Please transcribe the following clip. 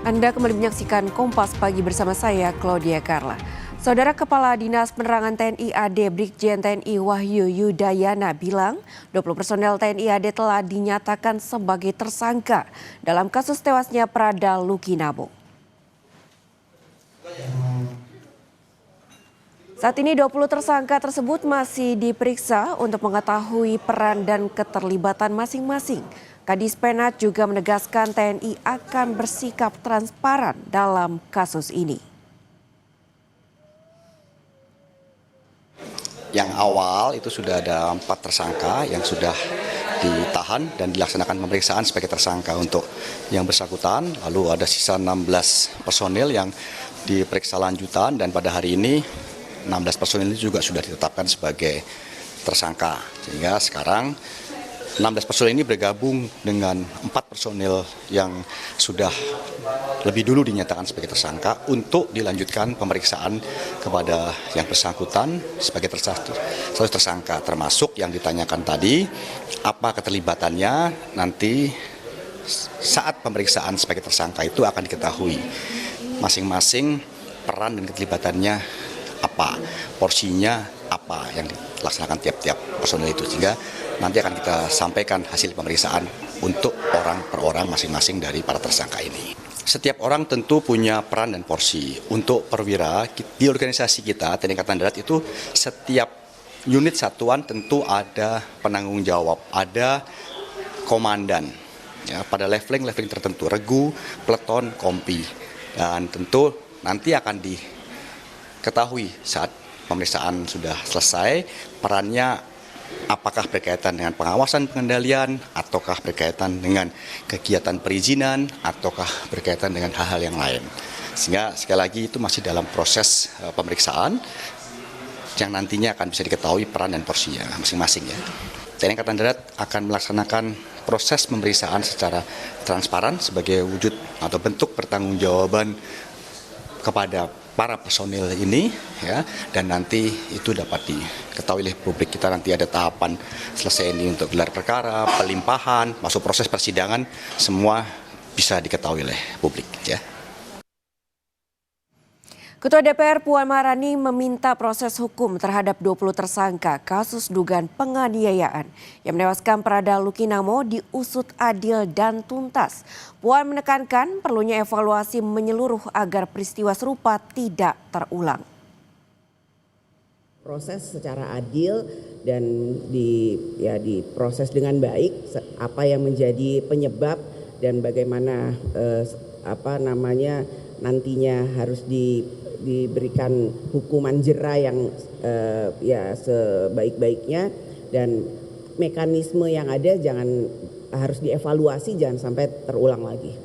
Anda kembali menyaksikan Kompas Pagi bersama saya, Claudia Carla. Saudara Kepala Dinas Penerangan TNI AD Brigjen TNI Wahyu Yudayana bilang 20 personel TNI AD telah dinyatakan sebagai tersangka dalam kasus tewasnya Prada Lukinabo. Saat ini 20 tersangka tersebut masih diperiksa untuk mengetahui peran dan keterlibatan masing-masing. Kadis Penat juga menegaskan TNI akan bersikap transparan dalam kasus ini. Yang awal itu sudah ada 4 tersangka yang sudah ditahan dan dilaksanakan pemeriksaan sebagai tersangka untuk yang bersangkutan. Lalu ada sisa 16 personil yang diperiksa lanjutan dan pada hari ini 16 personil ini juga sudah ditetapkan sebagai tersangka. Sehingga sekarang 16 personil ini bergabung dengan 4 personil yang sudah lebih dulu dinyatakan sebagai tersangka untuk dilanjutkan pemeriksaan kepada yang bersangkutan sebagai tersangka, termasuk yang ditanyakan tadi apa keterlibatannya nanti saat pemeriksaan sebagai tersangka itu akan diketahui masing-masing peran dan keterlibatannya apa, porsinya apa yang dilaksanakan tiap-tiap personil itu, sehingga nanti akan kita sampaikan hasil pemeriksaan untuk orang per orang masing-masing dari para tersangka ini. Setiap orang tentu punya peran dan porsi. Untuk perwira di organisasi kita TNI Angkatan Darat itu setiap unit satuan tentu ada penanggung jawab, ada komandan ya, pada leveling tertentu, regu, peleton, kompi, dan tentu nanti akan diketahui saat pemeriksaan sudah selesai perannya apakah berkaitan dengan pengawasan pengendalian ataukah berkaitan dengan kegiatan perizinan ataukah berkaitan dengan hal-hal yang lain. Sehingga sekali lagi itu masih dalam proses pemeriksaan yang nantinya akan bisa diketahui peran dan porsinya masing-masing ya. TNI Angkatan Darat akan melaksanakan proses pemeriksaan secara transparan sebagai wujud atau bentuk pertanggungjawaban kepada para personil ini ya, dan nanti itu dapat diketahui oleh publik. Kita nanti ada tahapan selesai ini untuk gelar perkara, pelimpahan, masuk proses persidangan, semua bisa diketahui oleh publik ya. Ketua DPR Puan Maharani meminta proses hukum terhadap 20 tersangka kasus dugaan penganiayaan yang menewaskan Prada Lukinamo diusut adil dan tuntas. Puan menekankan perlunya evaluasi menyeluruh agar peristiwa serupa tidak terulang. Proses secara adil dan diproses dengan baik apa yang menjadi penyebab dan bagaimana nantinya harus diberikan hukuman jera yang sebaik-baiknya, dan mekanisme yang ada harus dievaluasi, jangan sampai terulang lagi.